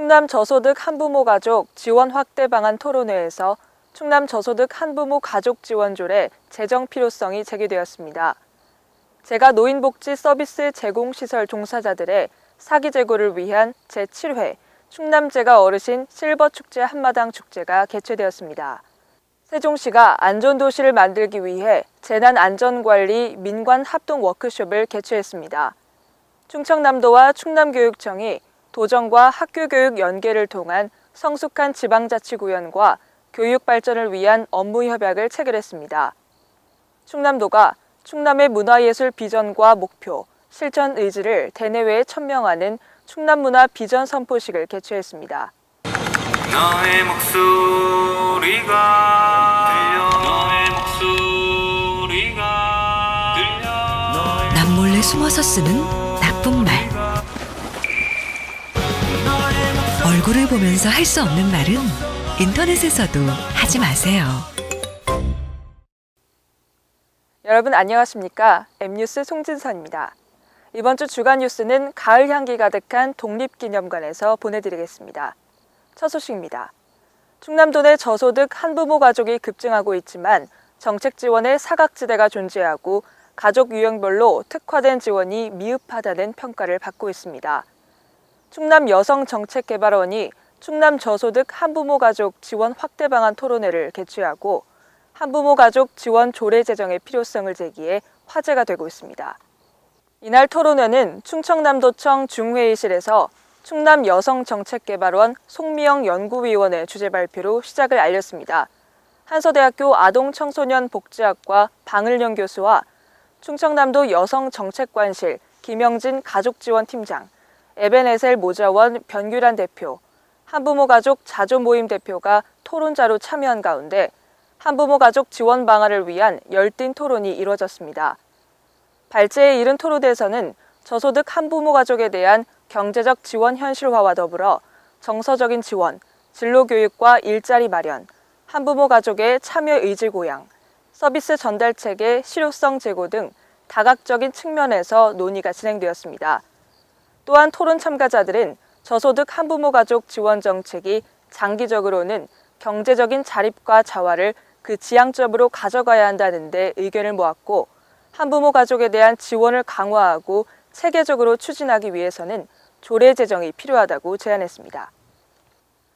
충남 저소득 한부모 가족 지원 확대 방안 토론회에서 충남 저소득 한부모 가족 지원조례 제정 필요성이 제기되었습니다. 제가 노인복지 서비스 제공시설 종사자들의 사기 제고를 위한 제7회 충남 제가 어르신 실버축제 한마당 축제가 개최되었습니다. 세종시가 안전도시를 만들기 위해 재난안전관리 민관 합동 워크숍을 개최했습니다. 충청남도와 충남교육청이 도정과 학교교육 연계를 통한 성숙한 지방자치구현과 교육 발전을 위한 업무 협약을 체결했습니다. 충남도가 충남의 문화예술 비전과 목표, 실천 의지를 대내외에 천명하는 충남문화 비전 선포식을 개최했습니다. 너의 목소리가 들려 너의 목소리가 들려 남몰래 숨어서 쓰는 나쁜 말. 얼굴을 보면서 할 수 없는 말은 인터넷에서도 하지 마세요. 여러분 안녕하십니까? M뉴스 송진선입니다. 이번 주 주간 뉴스는 가을 향기 가득한 독립기념관에서 보내드리겠습니다. 첫 소식입니다. 충남도 내 저소득 한부모 가족이 급증하고 있지만 정책 지원의 사각지대가 존재하고 가족 유형별로 특화된 지원이 미흡하다는 평가를 받고 있습니다. 충남 여성정책개발원이 충남 저소득 한부모 가족 지원 확대 방안 토론회를 개최하고 한부모 가족 지원 조례 제정의 필요성을 제기해 화제가 되고 있습니다. 이날 토론회는 충청남도청 중회의실에서 충남 여성정책개발원 송미영 연구위원의 주재 발표로 시작을 알렸습니다. 한서대학교 아동청소년복지학과 방을영 교수와 충청남도 여성정책관실 김영진 가족지원팀장, 에벤에셀 모자원 변규란 대표, 한부모 가족 자조모임 대표가 토론자로 참여한 가운데 한부모 가족 지원 방안을 위한 열띤 토론이 이루어졌습니다. 발제에 이른 토론에서는 저소득 한부모 가족에 대한 경제적 지원 현실화와 더불어 정서적인 지원, 진로교육과 일자리 마련, 한부모 가족의 참여 의지 고양, 서비스 전달 체계 실효성 제고 등 다각적인 측면에서 논의가 진행되었습니다. 또한 토론 참가자들은 저소득 한부모 가족 지원 정책이 장기적으로는 경제적인 자립과 자활을 그 지향점으로 가져가야 한다는 데 의견을 모았고 한부모 가족에 대한 지원을 강화하고 체계적으로 추진하기 위해서는 조례 제정이 필요하다고 제안했습니다.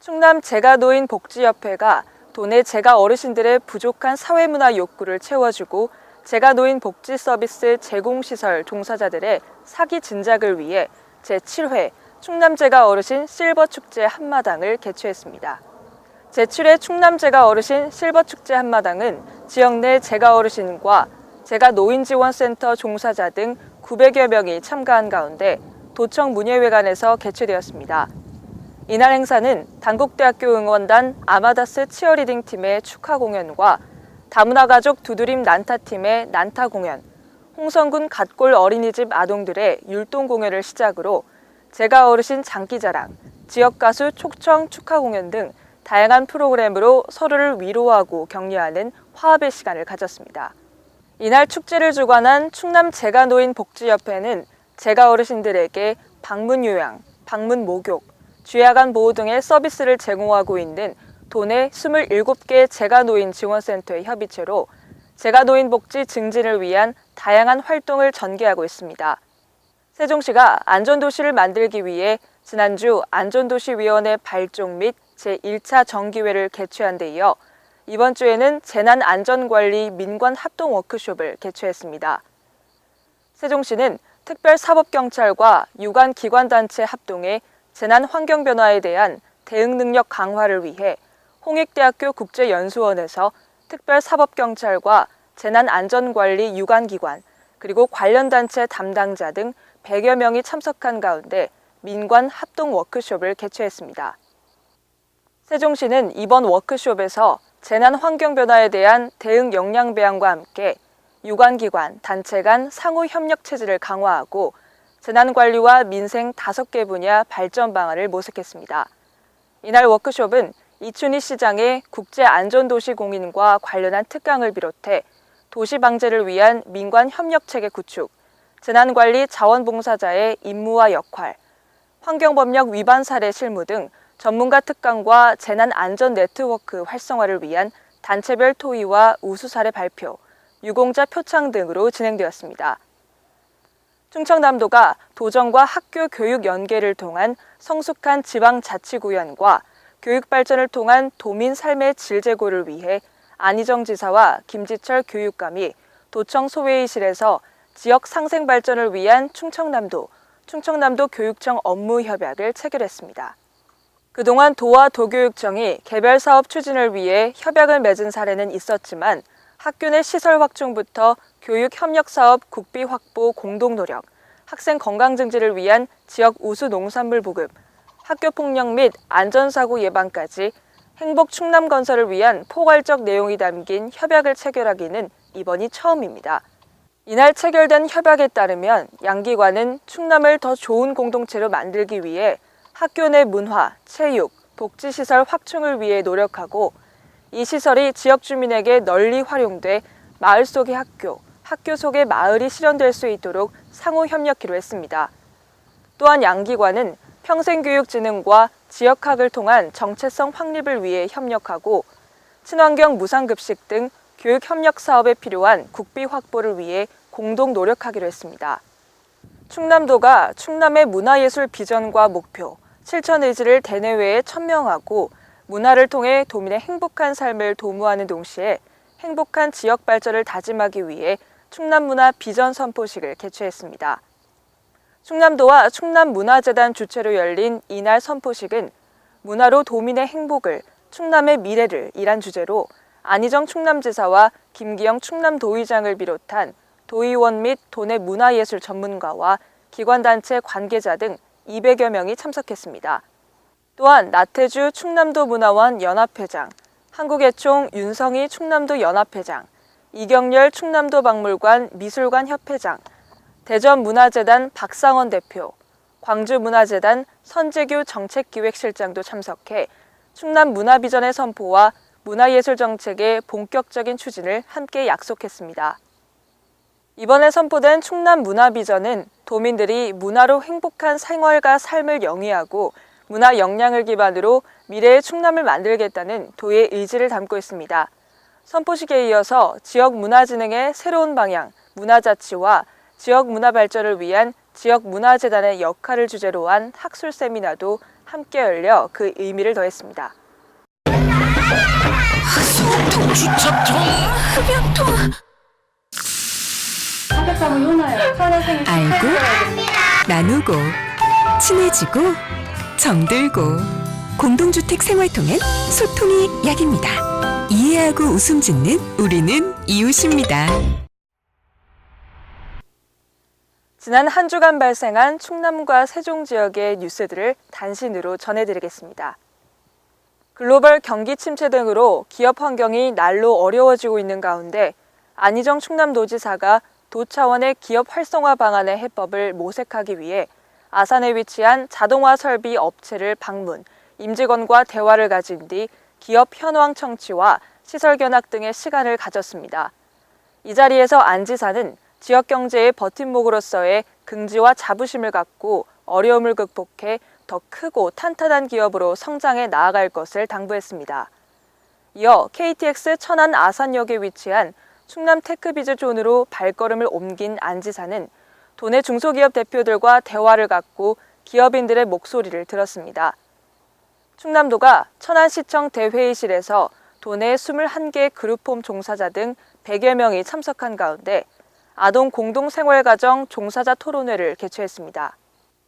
충남 제가노인복지협회가 도내 제가 어르신들의 부족한 사회문화 욕구를 채워주고 제가노인 복지 서비스 제공시설 종사자들의 사기 진작을 위해 제7회 충남 제가 어르신 실버축제 한마당을 개최했습니다. 제7회 충남 제가 어르신 실버축제 한마당은 지역 내 제가 어르신과 제가 노인지원센터 종사자 등 900여 명이 참가한 가운데 도청 문예회관에서 개최되었습니다. 이날 행사는 단국대학교 응원단 아마다스 치어리딩 팀의 축하 공연과 다문화 가족 두드림 난타팀의 난타 공연, 홍성군 갓골 어린이집 아동들의 율동 공연을 시작으로 제가 어르신 장기자랑, 지역가수 촉청 축하 공연 등 다양한 프로그램으로 서로를 위로하고 격려하는 화합의 시간을 가졌습니다. 이날 축제를 주관한 충남 제가노인복지협회는 제가 어르신들에게 방문 요양, 방문 목욕, 쥐야간 보호 등의 서비스를 제공하고 있는 도내 27개 제가노인 지원센터의 협의체로 제가노인 복지 증진을 위한 다양한 활동을 전개하고 있습니다. 세종시가 안전도시를 만들기 위해 지난주 안전도시위원회 발족 및 제1차 정기회를 개최한 데 이어 이번 주에는 재난안전관리 민관 합동 워크숍을 개최했습니다. 세종시는 특별사법경찰과 유관기관단체 합동해 재난환경변화에 대한 대응 능력 강화를 위해 홍익대학교 국제연수원에서 특별사법경찰과 재난안전관리 유관기관 그리고 관련 단체 담당자 등 100여 명이 참석한 가운데 민관 합동 워크숍을 개최했습니다. 세종시는 이번 워크숍에서 재난환경변화에 대한 대응 역량 배양과 함께 유관기관, 단체 간 상호 협력 체제를 강화하고 재난관리와 민생 5개 분야 발전 방안을 모색했습니다. 이날 워크숍은 이춘희 시장의 국제안전도시 공인과 관련한 특강을 비롯해 도시 방제를 위한 민관 협력체계 구축, 재난관리 자원봉사자의 임무와 역할, 환경법령 위반 사례 실무 등 전문가 특강과 재난안전 네트워크 활성화를 위한 단체별 토의와 우수 사례 발표, 유공자 표창 등으로 진행되었습니다. 충청남도가 도정과 학교 교육 연계를 통한 성숙한 지방자치구현과 교육 발전을 통한 도민 삶의 질 제고를 위해 안희정 지사와 김지철 교육감이 도청 소회의실에서 지역 상생 발전을 위한 충청남도 교육청 업무 협약을 체결했습니다. 그동안 도와 도교육청이 개별 사업 추진을 위해 협약을 맺은 사례는 있었지만 학교 내 시설 확충부터 교육 협력 사업 국비 확보 공동 노력, 학생 건강 증진을 위한 지역 우수 농산물 보급, 학교 폭력 및 안전사고 예방까지 행복 충남 건설을 위한 포괄적 내용이 담긴 협약을 체결하기는 이번이 처음입니다. 이날 체결된 협약에 따르면 양기관은 충남을 더 좋은 공동체로 만들기 위해 학교 내 문화, 체육, 복지시설 확충을 위해 노력하고 이 시설이 지역 주민에게 널리 활용돼 마을 속의 학교, 학교 속의 마을이 실현될 수 있도록 상호 협력키로 했습니다. 또한 양기관은 평생교육진흥과 지역학을 통한 정체성 확립을 위해 협력하고 친환경 무상급식 등 교육 협력 사업에 필요한 국비 확보를 위해 공동 노력하기로 했습니다. 충남도가 충남의 문화예술 비전과 목표, 실천 의지를 대내외에 천명하고 문화를 통해 도민의 행복한 삶을 도모하는 동시에 행복한 지역 발전을 다짐하기 위해 충남문화 비전 선포식을 개최했습니다. 충남도와 충남문화재단 주최로 열린 이날 선포식은 문화로 도민의 행복을, 충남의 미래를 이란 주제로 안희정 충남지사와 김기영 충남도의장을 비롯한 도의원 및 도내 문화예술 전문가와 기관단체 관계자 등 200여 명이 참석했습니다. 또한 나태주 충남도 문화원 연합회장, 한국애총 윤성희 충남도 연합회장, 이경렬 충남도 박물관 미술관 협회장, 대전문화재단 박상원 대표, 광주문화재단 선재규 정책기획실장도 참석해 충남 문화비전의 선포와 문화예술 정책의 본격적인 추진을 함께 약속했습니다. 이번에 선포된 충남 문화비전은 도민들이 문화로 행복한 생활과 삶을 영위하고 문화 역량을 기반으로 미래의 충남을 만들겠다는 도의 의지를 담고 있습니다. 선포식에 이어서 지역문화진흥의 새로운 방향, 문화자치와 지역문화발전을 위한 지역문화재단의 역할을 주제로 한 학술 세미나도 함께 열려 그 의미를 더했습니다. 소통 주차통 흡연통 알고, 나누고, 친해지고, 정들고 공동주택 생활통엔 소통이 약입니다. 이해하고 웃음 짓는 우리는 이웃입니다. 지난 한 주간 발생한 충남과 세종 지역의 뉴스들을 단신으로 전해드리겠습니다. 글로벌 경기 침체 등으로 기업 환경이 날로 어려워지고 있는 가운데 안희정 충남도지사가 도 차원의 기업 활성화 방안의 해법을 모색하기 위해 아산에 위치한 자동화 설비 업체를 방문, 임직원과 대화를 가진 뒤 기업 현황 청취와 시설 견학 등의 시간을 가졌습니다. 이 자리에서 안 지사는 지역 경제의 버팀목으로서의 긍지와 자부심을 갖고 어려움을 극복해 더 크고 탄탄한 기업으로 성장해 나아갈 것을 당부했습니다. 이어 KTX 천안 아산역에 위치한 충남 테크비즈존으로 발걸음을 옮긴 안 지사는 도내 중소기업 대표들과 대화를 갖고 기업인들의 목소리를 들었습니다. 충남도가 천안시청 대회의실에서 도내 21개 그룹홈 종사자 등 100여 명이 참석한 가운데 아동 공동생활가정 종사자 토론회를 개최했습니다.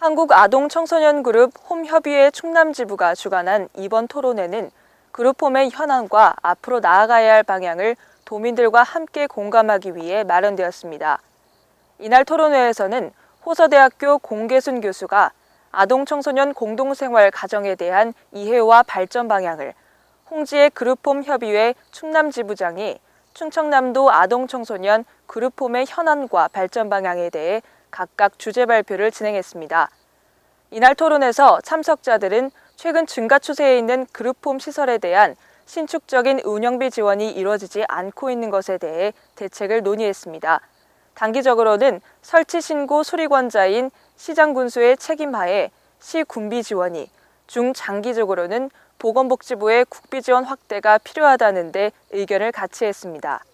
한국아동청소년그룹 홈협의회 충남지부가 주관한 이번 토론회는 그룹홈의 현황과 앞으로 나아가야 할 방향을 도민들과 함께 공감하기 위해 마련되었습니다. 이날 토론회에서는 호서대학교 공계순 교수가 아동청소년 공동생활 가정에 대한 이해와 발전 방향을, 홍지의 그룹홈 협의회 충남지부장이 충청남도 아동청소년 그룹홈의 현안과 발전 방향에 대해 각각 주제 발표를 진행했습니다. 이날 토론에서 참석자들은 최근 증가 추세에 있는 그룹홈 시설에 대한 신축적인 운영비 지원이 이루어지지 않고 있는 것에 대해 대책을 논의했습니다. 단기적으로는 설치 신고 수리권자인 시장군수의 책임하에 시 군비 지원이, 중장기적으로는 보건복지부의 국비 지원 확대가 필요하다는데 의견을 같이 했습니다.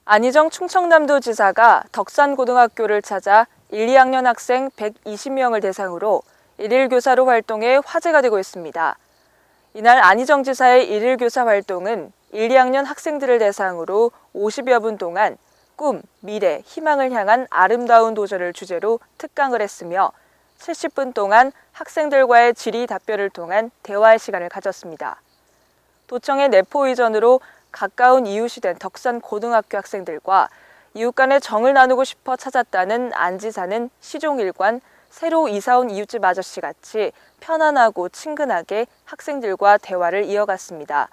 안희정 충청남도 지사가 덕산고등학교를 찾아 1, 2학년 학생 120명을 대상으로 일일 교사로 활동해 화제가 되고 있습니다. 이날 안희정 지사의 일일 교사 활동은 1, 2학년 학생들을 대상으로 50여 분 동안 꿈, 미래, 희망을 향한 아름다운 도전을 주제로 특강을 했으며 70분 동안 학생들과의 질의 답변을 통한 대화의 시간을 가졌습니다. 도청의 내포 이전으로 가까운 이웃이 된 덕산 고등학교 학생들과 이웃 간의 정을 나누고 싶어 찾았다는 안 지사는 시종일관 새로 이사 온 이웃집 아저씨 같이 편안하고 친근하게 학생들과 대화를 이어갔습니다.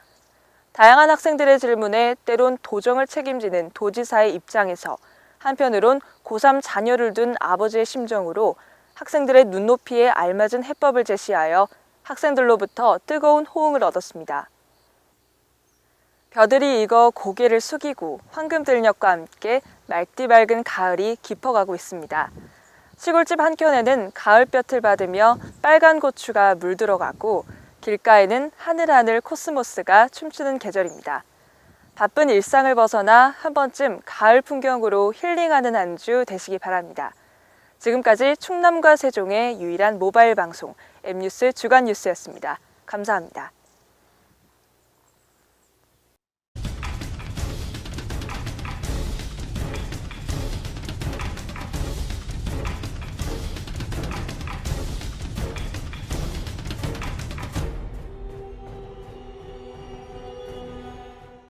다양한 학생들의 질문에 때론 도정을 책임지는 도지사의 입장에서 한편으론 고3 자녀를 둔 아버지의 심정으로 학생들의 눈높이에 알맞은 해법을 제시하여 학생들로부터 뜨거운 호응을 얻었습니다. 벼들이 익어 고개를 숙이고 황금들녘과 함께 맑디 맑은 가을이 깊어가고 있습니다. 시골집 한켠에는 가을볕을 받으며 빨간 고추가 물들어가고 길가에는 하늘하늘 코스모스가 춤추는 계절입니다. 바쁜 일상을 벗어나 한 번쯤 가을 풍경으로 힐링하는 한 주 되시기 바랍니다. 지금까지 충남과 세종의 유일한 모바일 방송 M뉴스 주간 뉴스였습니다. 감사합니다.